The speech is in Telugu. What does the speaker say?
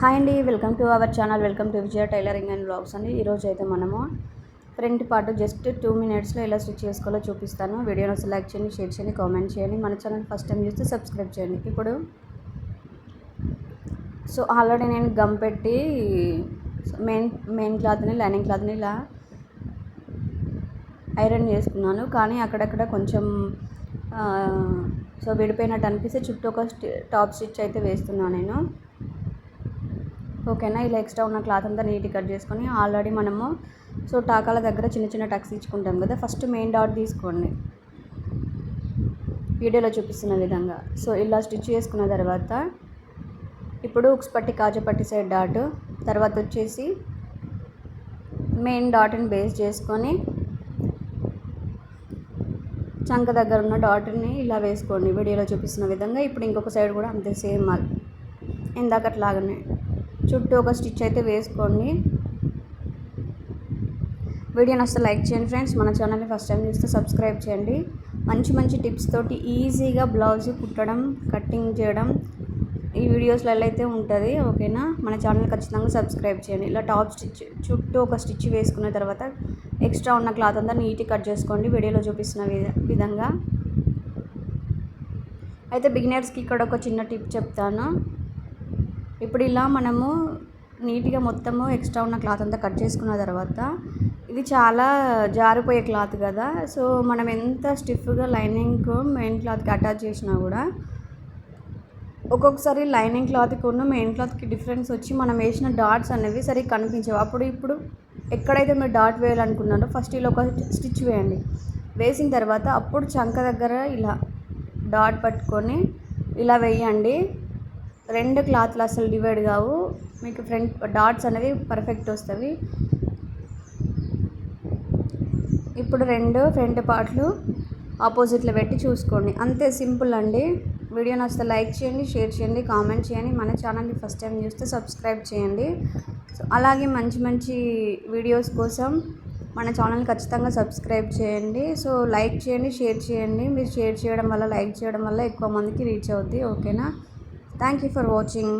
హాయ్ అండి, welcome to our channel. Welcome to Vijaya tailoring and blogs అండి. ఈరోజు అయితే మనము ఫ్రంట్ పార్ట్ జస్ట్ 2 మినిట్స్లో ఎలా స్టిచ్ చేసుకోవాలో చూపిస్తాను. వీడియోని లైక్ చేయండి, షేర్ చేయండి, కామెంట్ చేయండి. మన ఛానల్ ఫస్ట్ టైం చూస్తే సబ్స్క్రైబ్ చేయండి. ఇప్పుడు ఆల్రెడీ నేను గమ్ పెట్టి మెయిన్ క్లాత్ని, లైనింగ్ క్లాత్ని ఇలా ఐరన్ చేసుకున్నాను. కానీ అక్కడక్కడ కొంచెం విడిపోయినట్టు అనిపిస్తే చుట్టూ ఒక టాప్ స్టిచ్ అయితే వేస్తున్నాను నేను. ఓకేనా, ఇలా ఎక్స్ట్రా ఉన్న క్లాత్ అంతా నీట్గా కట్ చేసుకొని ఆల్రెడీ మనము టాకాల దగ్గర చిన్న చిన్న టక్స్ ఇచ్చుకుంటాం కదా. ఫస్ట్ మెయిన్ డాట్ తీసుకోండి, వీడియోలో చూపిస్తున్న విధంగా. ఇలా స్టిచ్ చేసుకున్న తర్వాత ఇప్పుడు ఉక్స్ పట్టి కాజపట్టి సైడ్ డాట్, తర్వాత వచ్చేసి మెయిన్ డాట్ని బేస్ చేసుకొని చంక దగ్గర ఉన్న డాట్ని ఇలా వేసుకోండి, వీడియోలో చూపిస్తున్న విధంగా. ఇప్పుడు ఇంకొక సైడ్ కూడా అంతే సేమ్ ఇందాకట్లాగానే చుట్టూ ఒక స్టిచ్ అయితే వేసుకోండి. వీడియోని వస్తే లైక్ చేయండి ఫ్రెండ్స్. మన ఛానల్ని ఫస్ట్ టైం చూస్తే సబ్స్క్రైబ్ చేయండి. మంచి మంచి టిప్స్ తోటి ఈజీగా బ్లౌజ్ కుట్టడం, కటింగ్ చేయడం ఈ వీడియోస్లలో అయితే ఉంటుంది. ఓకేనా, మన ఛానల్ ఖచ్చితంగా సబ్స్క్రైబ్ చేయండి. ఇలా టాప్ స్టిచ్ చుట్టూ ఒక స్టిచ్ వేసుకున్న తర్వాత ఎక్స్ట్రా ఉన్న క్లాత్ అంతా నీట్గా కట్ చేసుకోండి, వీడియోలో చూపిస్తున్న విధంగా. అయితే బిగినర్స్కి ఇక్కడ ఒక చిన్న టిప్ చెప్తాను. ఇప్పుడు ఇలా మనము నీట్గా మొత్తము ఎక్స్ట్రా ఉన్న క్లాత్ అంతా కట్ చేసుకున్న తర్వాత ఇది చాలా జారిపోయే క్లాత్ కదా. మనం ఎంత స్టిఫ్గా లైనింగ్ మెయిన్ క్లాత్కి అటాచ్ చేసినా కూడా ఒక్కొక్కసారి లైనింగ్ క్లాత్కి ఉన్న మెయిన్ క్లాత్కి డిఫరెన్స్ వచ్చి మనం వేసిన డాట్స్ అనేవి సరిగ్గా కనిపించవు. ఇప్పుడు ఎక్కడైతే మీరు డాట్ వేయాలనుకున్నారో ఫస్ట్ ఇలా ఒక స్టిచ్ వేయండి. వేసిన తర్వాత అప్పుడు చంక దగ్గర ఇలా డాట్ పట్టుకొని ఇలా వేయండి. రెండు క్లాత్లు అసలు డివైడ్ కావు, మీకు ఫ్రంట్ డాట్స్ అనేవి పర్ఫెక్ట్ వస్తాయి. ఇప్పుడు రెండు ఫ్రంట్ పార్ట్లు ఆపోజిట్లో పెట్టి చూసుకోండి, అంతే సింపుల్ అండి. వీడియోని వస్తే లైక్ చేయండి, షేర్ చేయండి, కామెంట్ చేయండి. మన ఛానల్ని ఫస్ట్ టైం చూస్తే సబ్స్క్రైబ్ చేయండి. అలాగే మంచి మంచి వీడియోస్ కోసం మన ఛానల్ని ఖచ్చితంగా సబ్స్క్రైబ్ చేయండి. లైక్ చేయండి, షేర్ చేయండి. మీరు షేర్ చేయడం వల్ల, లైక్ చేయడం వల్ల ఎక్కువ మందికి రీచ్ అవుద్ది. ఓకేనా, థ్యాంక్ యూ ఫర్ వాచింగ్.